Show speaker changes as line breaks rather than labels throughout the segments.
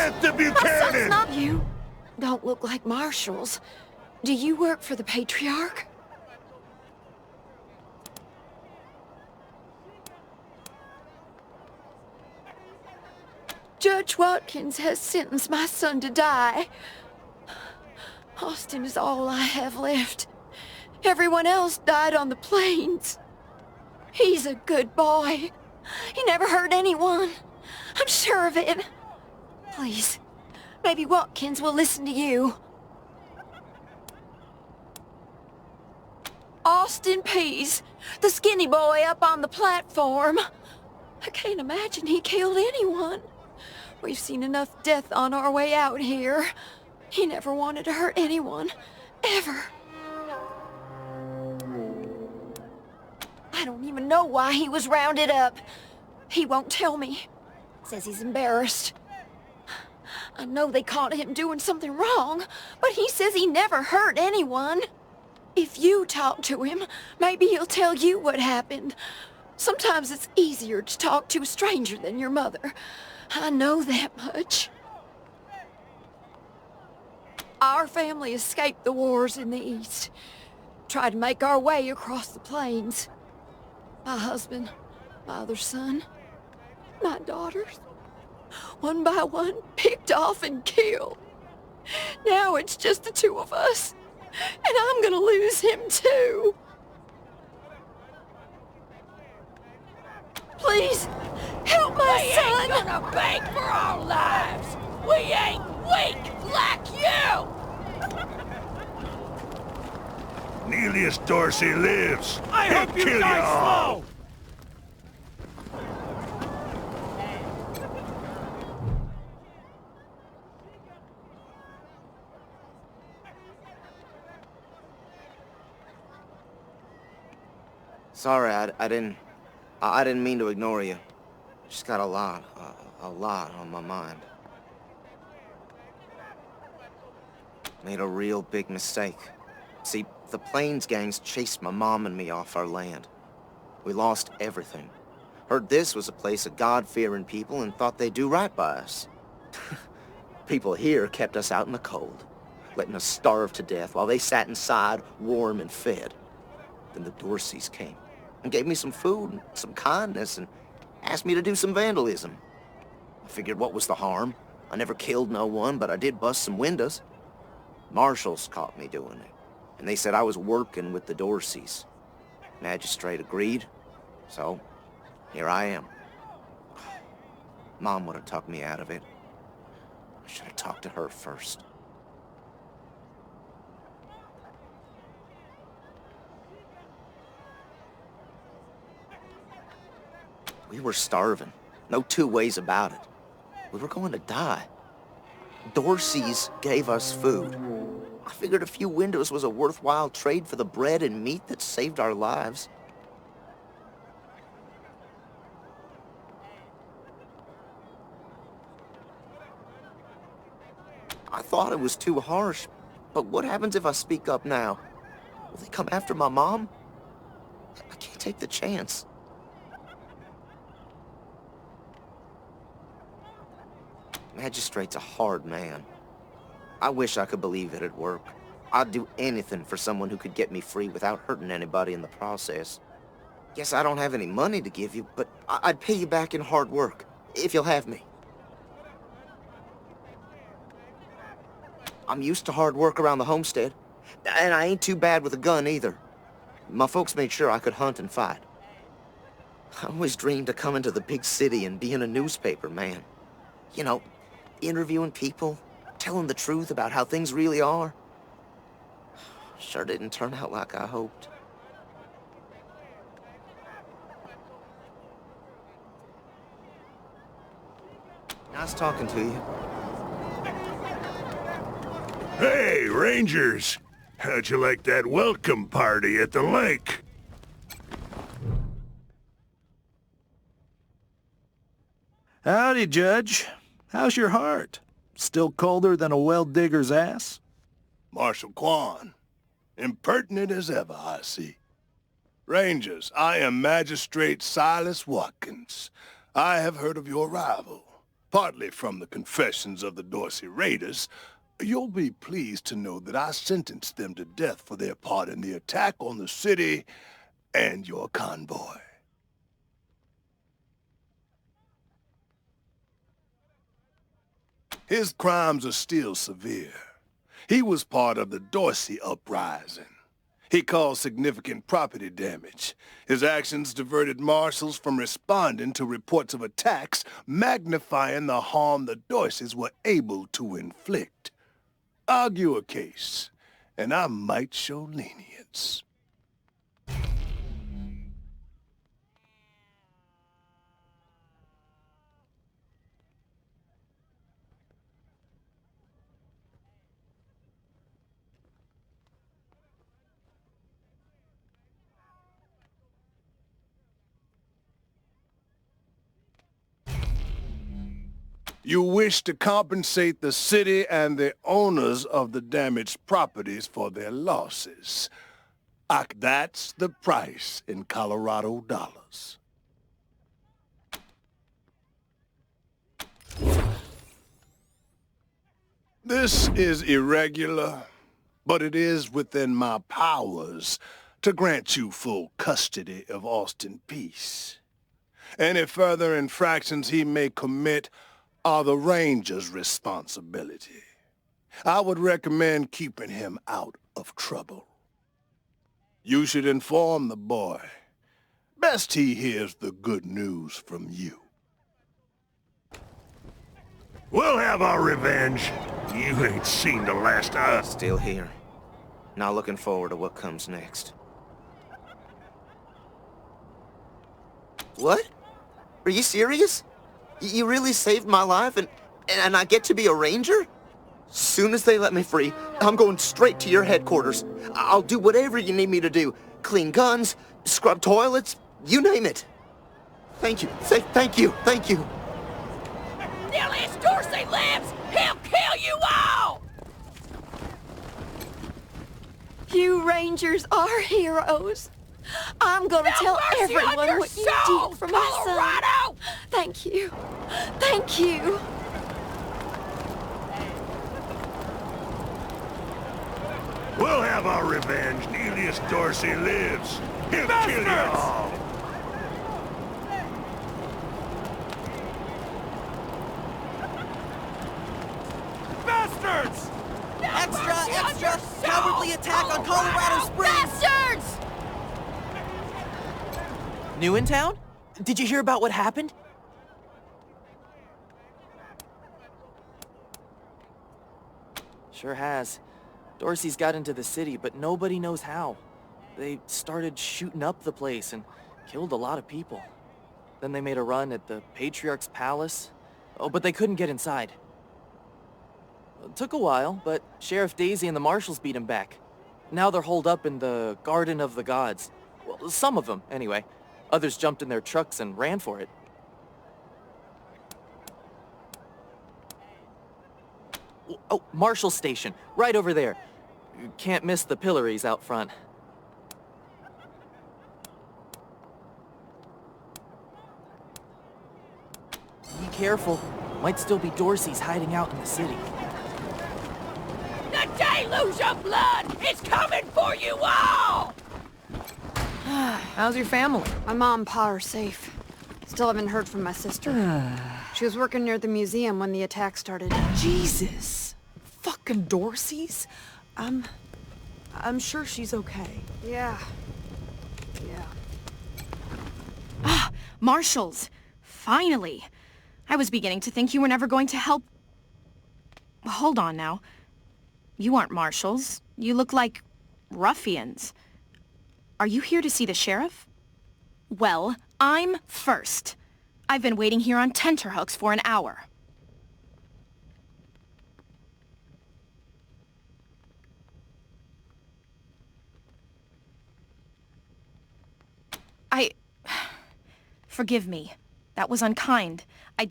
Samantha Buchanan!
Not you. Don't look like marshals. Do you work for the Patriarch? Judge Watkins has sentenced my son to die. Austin is all I have left. Everyone else died on the plains. He's a good boy. He never hurt anyone. I'm sure of it. Please, maybe Watkins will listen to you. Austin Pease, the skinny boy up on the platform. I can't imagine he killed anyone. We've seen enough death on our way out here. He never wanted to hurt anyone, ever. I don't even know why he was rounded up. He won't tell me. Says he's embarrassed. I know they caught him doing something wrong, but he says he never hurt anyone. If you talk to him, maybe he'll tell you what happened. Sometimes it's easier to talk to a stranger than your mother. I know that much. Our family escaped the wars in the East. Tried to make our way across the plains. My husband, my other son, my daughters, one by one, picked off and killed. Now it's just the two of us, and I'm gonna lose him too. Please, help my son!
We ain't gonna beg for our lives! We ain't weak like you!
Neelius Dorsey lives.
I
He'll
hope you
kill
die
all.
slow!
Sorry, I didn't mean to ignore you. Just got a lot on my mind. Made a real big mistake. See, the Plains gangs chased my mom and me off our land. We lost everything. Heard this was a place of God-fearing people and thought they'd do right by us. People here kept us out in the cold, letting us starve to death while they sat inside, warm and fed. Then the Dorseys came and gave me some food and some kindness and asked me to do some vandalism. I figured what was the harm? I never killed no one, but I did bust some windows. Marshals caught me doing it, and they said I was working with the Dorseys. Magistrate agreed, so here I am. Mom would have talked me out of it. I should have talked to her first. We were starving. No two ways about it. We were going to die. Dorseys gave us food. I figured a few windows was a worthwhile trade for the bread and meat that saved our lives. I thought it was too harsh, but what happens if I speak up now? Will they come after my mom? I can't take the chance. Magistrate's a hard man. I wish I could believe it'd work. I'd do anything for someone who could get me free without hurting anybody in the process. Guess I don't have any money to give you, but I'd pay you back in hard work, if you'll have me. I'm used to hard work around the homestead, and I ain't too bad with a gun either. My folks made sure I could hunt and fight. I always dreamed of coming to the big city and being a newspaper man. You know, interviewing people, telling the truth about how things really are. Sure didn't turn out like I hoped. Nice talking to you.
Hey, Rangers! How'd you like that welcome party at the lake?
Howdy, Judge. How's your heart? Still colder than a well digger's ass?
Marshal Quan. Impertinent as ever, I see. Rangers, I am Magistrate Silas Watkins. I have heard of your arrival. partly from the confessions of the Dorsey Raiders, you'll be pleased to know that I sentenced them to death for their part in the attack on the city and your convoy. His crimes are still severe. He was part of the Dorsey uprising. He caused significant property damage. His actions diverted marshals from responding to reports of attacks, magnifying the harm the Dorseys were able to inflict. Argue a case, and I might show lenience. You wish to compensate the city and the owners of the damaged properties for their losses. That's the price in Colorado dollars. This is irregular, but it is within my powers to grant you full custody of Austin Peace. Any further infractions he may commit are the Ranger's responsibility. I would recommend keeping him out of trouble. You should inform the boy. Best he hears the good news from you. We'll have our revenge. You ain't seen the last of us.
Still here. Not looking forward to what comes next. What? Are you serious? You really saved my life and I get to be a ranger? Soon as they let me free, I'm going straight to your headquarters. I'll do whatever you need me to do. Clean guns, scrub toilets, you name it. Thank you. Thank you. Thank you.
Nilius Dorsey lives! He'll kill you all!
You Rangers are heroes. I'm gonna tell
mercy on
everyone
your
what you
soul,
did for my son.
Colorado!
Thank you. Thank you.
We'll have our revenge. Nilius Dorsey lives. He'll kill you all.
Bastards!
Extra! Cowardly
attack on Colorado Springs!
Bastards!
New in town? Did you hear about what happened? Sure has. Dorsey's got into the city, but nobody knows how. They started shooting up the place and killed a lot of people. Then they made a run at the Patriarch's palace. Oh, but they couldn't get inside. It took a while, but Sheriff Daisy and the marshals beat him back. Now they're holed up in the Garden of the Gods. Well, some of them, anyway. Others jumped in their trucks and ran for it. Oh, Marshal Station, right over there. You can't miss the pillories out front. Be careful. Might still be Dorsey's hiding out in the city.
The deluge of blood is coming for you all!
How's your family?
My mom and pa are safe. Still haven't heard from my sister. She was working near the museum when the attack started.
Jesus. Fucking Dorseys? I'm sure she's okay.
Yeah.
Marshals! Finally! I was beginning to think you were never going to help... Hold on now. You aren't marshals. You look like... ruffians. Are you here to see the sheriff? Well, I'm first. I've been waiting here on tenterhooks for an hour. Forgive me. That was unkind. I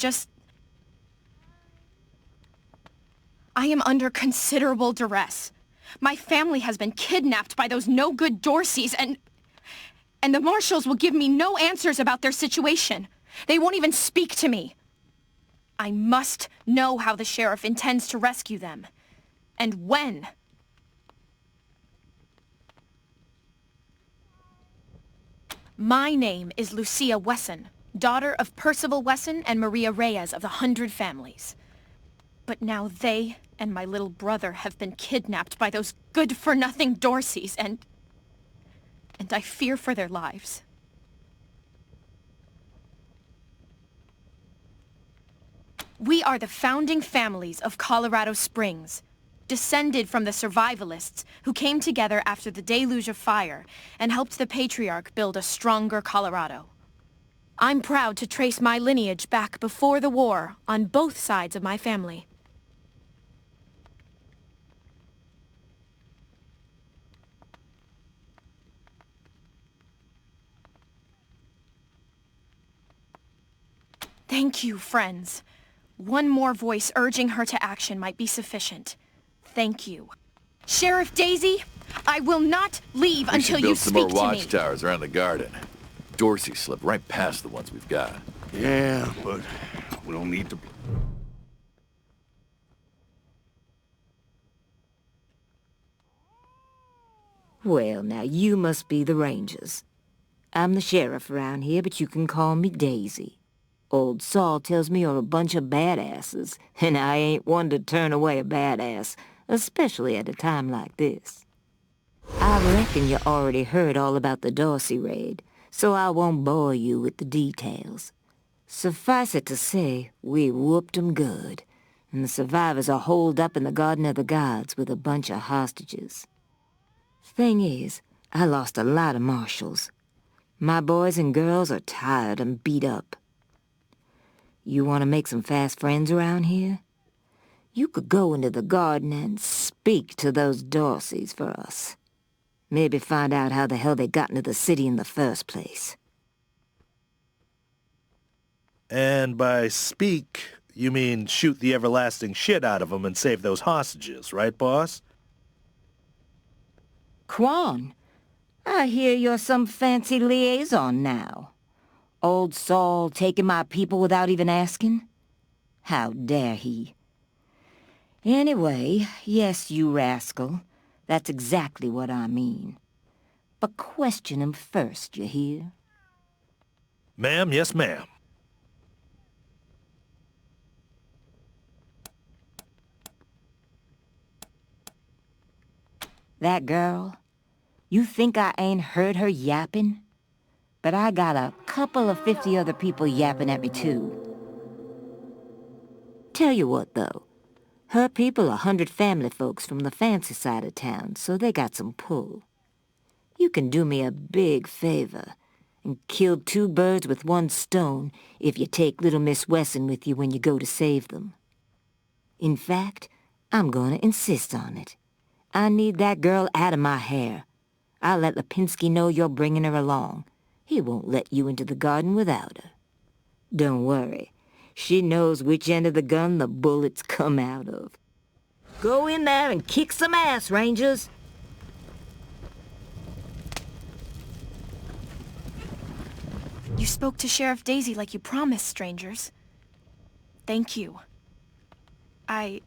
am under considerable duress. My family has been kidnapped by those no-good Dorseys, and the marshals will give me no answers about their situation. They won't even speak to me. I must know how the sheriff intends to rescue them. And when. My name is Lucia Wesson, daughter of Percival Wesson and Maria Reyes of the 100 Families. But now they and my little brother have been kidnapped by those good-for-nothing Dorseys, and I fear for their lives. We are the founding families of Colorado Springs, descended from the survivalists who came together after the deluge of fire and helped the patriarch build a stronger Colorado. I'm proud to trace my lineage back before the war on both sides of my family. Thank you, friends. One more voice urging her to action might be sufficient. Thank you. Sheriff Daisy, I will not leave until you speak to me.
We should build some more watchtowers around the garden. Dorsey slipped right past the ones we've got.
Yeah, but we don't need to...
Well, now you must be the Rangers. I'm the sheriff around here, but you can call me Daisy. Old Saul tells me you're a bunch of badasses, and I ain't one to turn away a badass, especially at a time like this. I reckon you already heard all about the Dorsey raid, so I won't bore you with the details. Suffice it to say, we whooped 'em good, and the survivors are holed up in the Garden of the Gods with a bunch of hostages. Thing is, I lost a lot of marshals. My boys and girls are tired and beat up. You want to make some fast friends around here? You could go into the garden and speak to those Dorseys for us. Maybe find out how the hell they got into the city in the first place.
And by speak, you mean shoot the everlasting shit out of them and save those hostages, right, boss?
Quan, I hear you're some fancy liaison now. Old Saul taking my people without even asking? How dare he? Anyway, yes, you rascal. That's exactly what I mean. But question him first, you hear?
Ma'am, yes, ma'am.
That girl, you think I ain't heard her yapping? But I got a couple of 50 other people yapping at me, too. Tell you what, though. Her people are 100 family folks from the fancy side of town, so they got some pull. You can do me a big favor and kill 2 birds with 1 stone if you take little Miss Wesson with you when you go to save them. In fact, I'm gonna insist on it. I need that girl out of my hair. I'll let Lipinski know you're bringing her along. He won't let you into the garden without her. Don't worry. She knows which end of the gun the bullets come out of. Go in there and kick some ass, Rangers.
You spoke to Sheriff Daisy like you promised, strangers. Thank you. I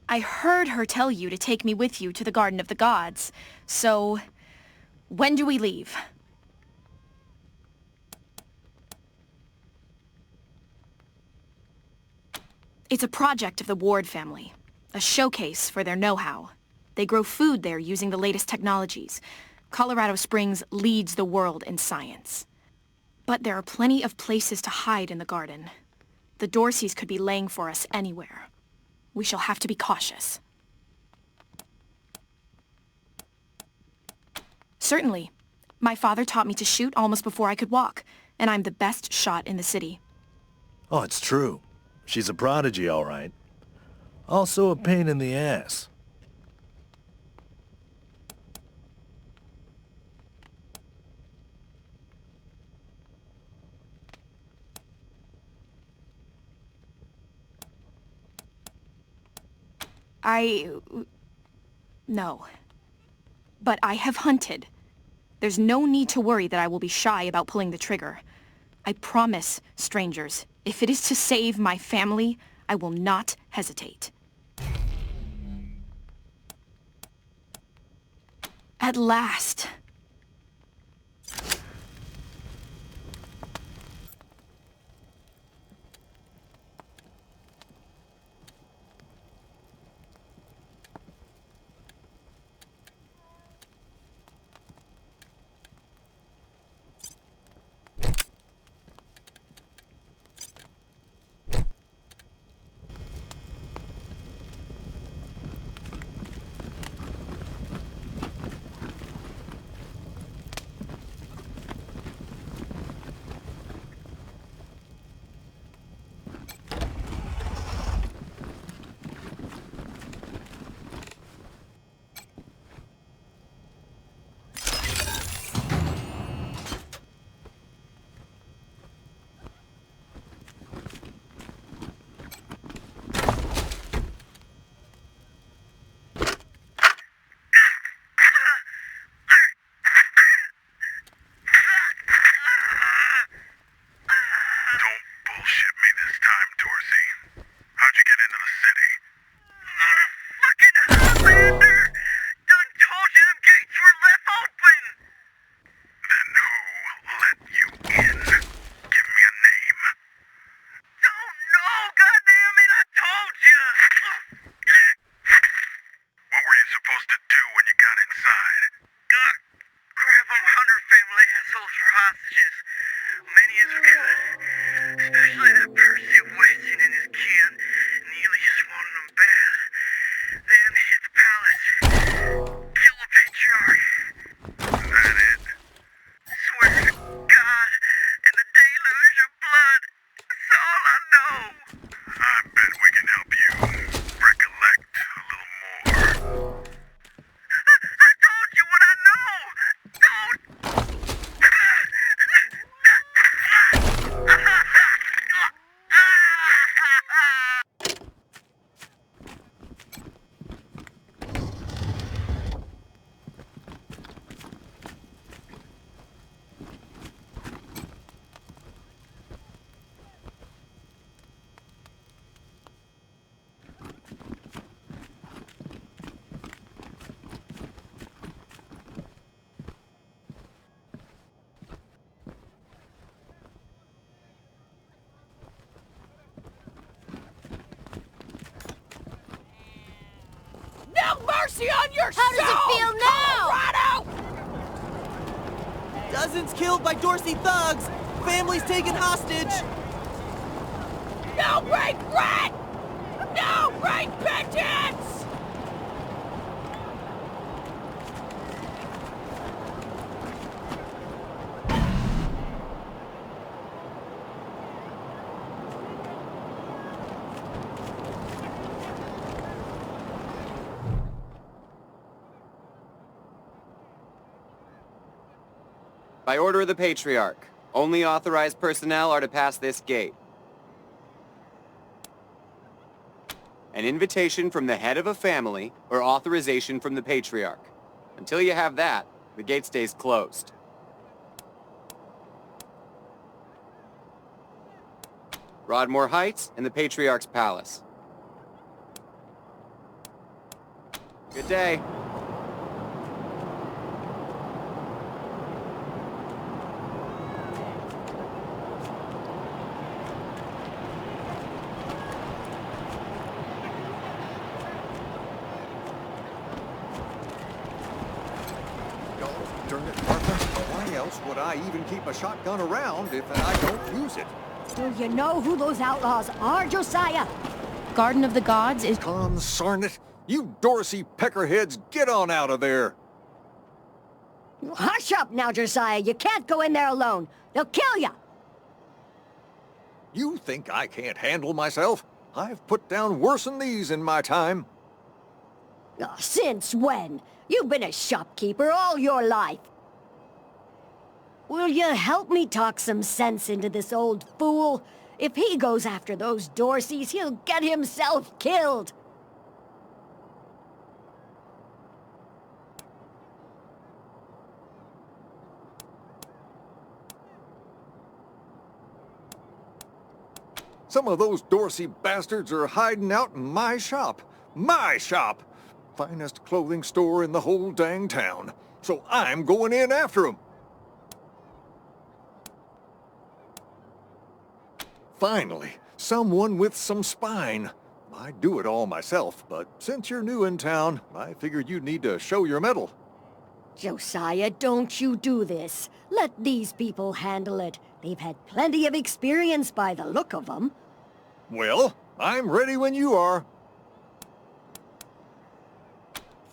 heard her tell you to take me with you to the Garden of the Gods, so when do we leave? It's a project of the Ward family, a showcase for their know-how. They grow food there using the latest technologies. Colorado Springs leads the world in science. But there are plenty of places to hide in the garden. The Dorseys could be laying for us anywhere. We shall have to be cautious. Certainly. My father taught me to shoot almost before I could walk, and I'm the best shot in the city.
Oh, it's true. She's a prodigy, all right. Also a pain in the ass.
No. But I have hunted. There's no need to worry that I will be shy about pulling the trigger. I promise, strangers, If it is to save my family, I will not hesitate. At last.
No mercy on your soul!
How does it feel now?
Colorado!
Dozens killed by Dorsey thugs! Families taken hostage!
No regret! No repentance!
By order of the Patriarch, only authorized personnel are to pass this gate. An invitation from the head of a family or authorization from the Patriarch. Until you have that, the gate stays closed. Broadmoor Heights and the Patriarch's Palace. Good day.
Darn it, Martha. Why else would I even keep a shotgun around if I don't use it?
Do you know who those outlaws are, Josiah?
Garden of the Gods is...
Consarn it! You Dorsey peckerheads, get on out of there!
Hush up now, Josiah. You can't go in there alone. They'll kill you.
You think I can't handle myself? I've put down worse than these in my time.
Oh, since when? You've been a shopkeeper all your life. Will you help me talk some sense into this old fool? If he goes after those Dorseys, he'll get himself killed.
Some of those Dorsey bastards are hiding out in my shop. My shop! Finest clothing store in the whole dang town. So I'm going in after them. Finally, someone with some spine. I'd do it all myself, but since you're new in town, I figured you'd need to show your mettle.
Josiah, don't you do this. Let these people handle it. They've had plenty of experience by the look of them.
Well, I'm ready when you are.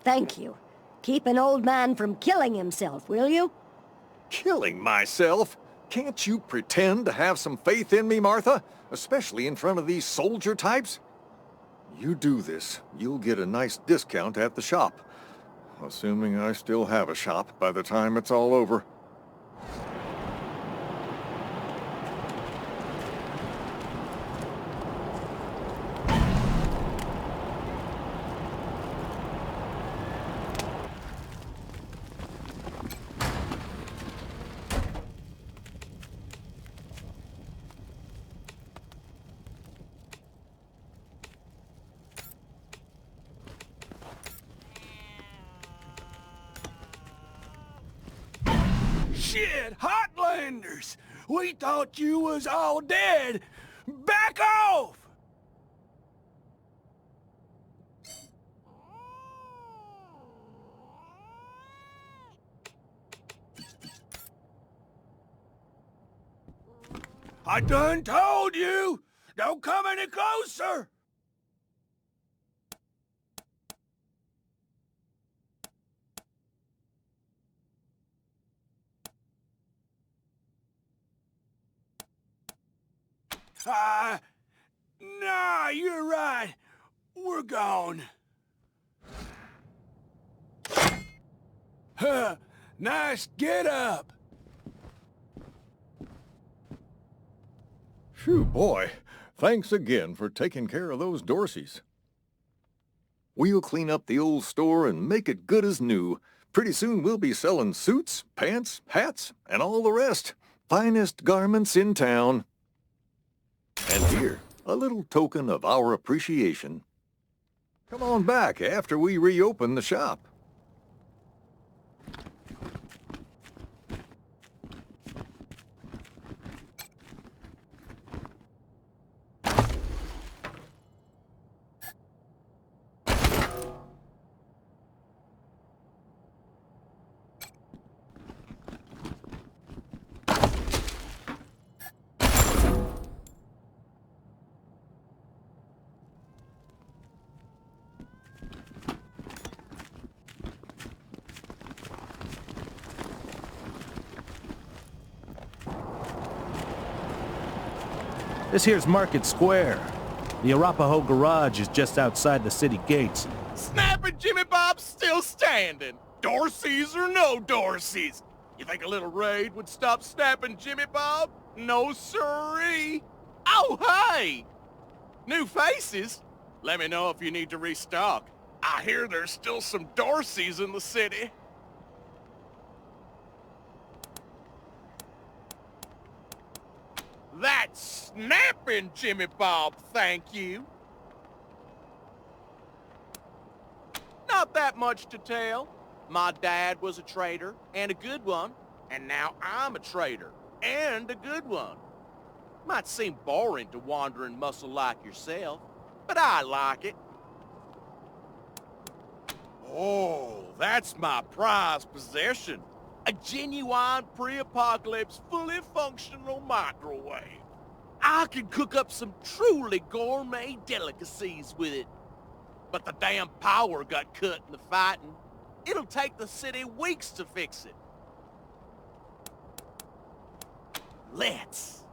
Thank you. Keep an old man from killing himself, will you?
Killing myself? Can't you pretend to have some faith in me, Martha? Especially in front of these soldier types? You do this, you'll get a nice discount at the shop. Assuming I still have a shop by the time it's all over.
Shit, Hotlanders! We thought you was all dead! Back off! I done told you! Don't come any closer! Nah, you're right. We're gone. Huh, nice get up.
Phew, boy. Thanks again for taking care of those Dorseys. We'll clean up the old store and make it good as new. Pretty soon we'll be selling suits, pants, hats, and all the rest. Finest garments in town. And here, a little token of our appreciation. Come on back after we reopen the shop.
This here's Market Square. The Arapahoe Garage is just outside the city gates.
Snapping Jimmy Bob's still standing. Dorseys or no Dorseys. You think a little raid would stop snapping Jimmy Bob? No siree. Oh, hey! New faces? Let me know if you need to restock. I hear there's still some Dorseys in the city. That's snapping, Jimmy Bob, thank you. Not that much to tell. My dad was a trader, and a good one, and now I'm a trader, and a good one. Might seem boring to wandering muscle like yourself, but I like it. Oh, that's my prized possession. A genuine pre-apocalypse, fully functional microwave. I could cook up some truly gourmet delicacies with it. But the damn power got cut in the fighting. It'll take the city weeks to fix it. Let's.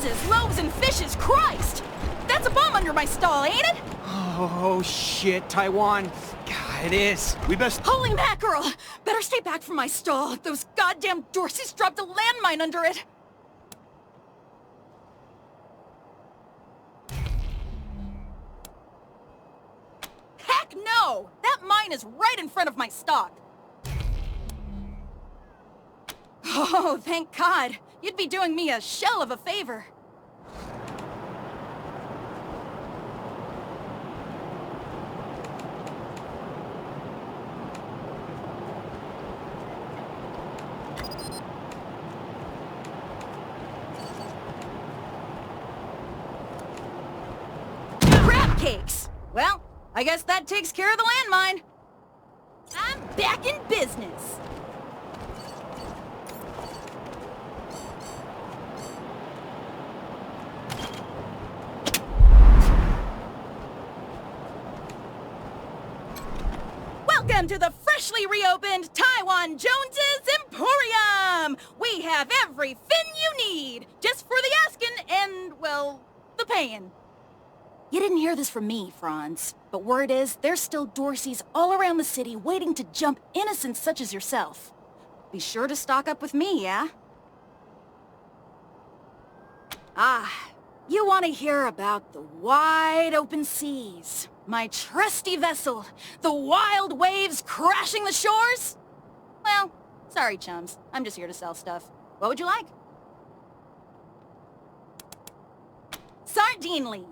Jesus, loaves and fishes, Christ! That's a bomb under my stall, ain't it?
Oh, shit, Taiwan. God, it is. We best...
Holy mackerel! Better stay back from my stall. Those goddamn Dorseys dropped a landmine under it. Heck no! That mine is right in front of my stock. Oh, thank God. You'd be doing me a shell of a favor. Crab cakes! Well, I guess that takes care of the landmine. I'm back in business. Welcome to the freshly reopened Taiwan Jones's Emporium! We have every fin you need, just for the asking and, well, the paying. You didn't hear this from me, Franz, but word is there's still Dorseys all around the city waiting to jump innocents such as yourself. Be sure to stock up with me, yeah? Ah, you want to hear about the wide open seas. My trusty vessel, the wild waves crashing the shores? Well, sorry, chums. I'm just here to sell stuff. What would you like? Sardinely.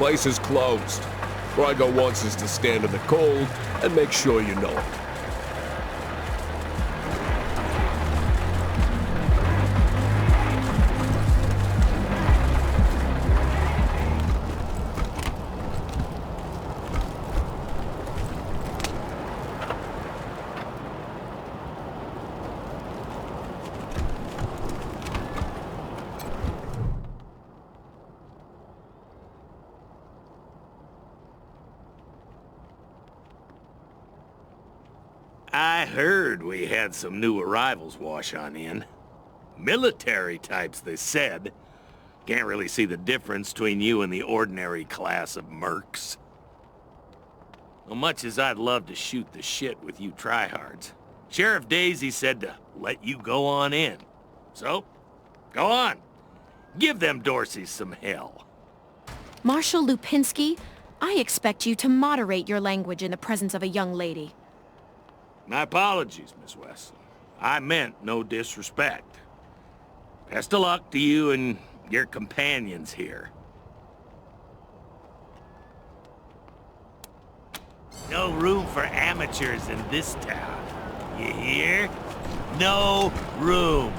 place is closed. Rygo wants us to stand in the cold and make sure you know it.
I heard we had some new arrivals wash on in. Military types, they said. Can't really see the difference between you and the ordinary class of mercs. As much as I'd love to shoot the shit with you tryhards, Sheriff Daisy said to let you go on in. So, go on. Give them Dorseys some hell.
Marshal Lupinski, I expect you to moderate your language in the presence of a young lady.
My apologies, Miss Wesson. I meant no disrespect. Best of luck to you and your companions here. No room for amateurs in this town. You hear? No room.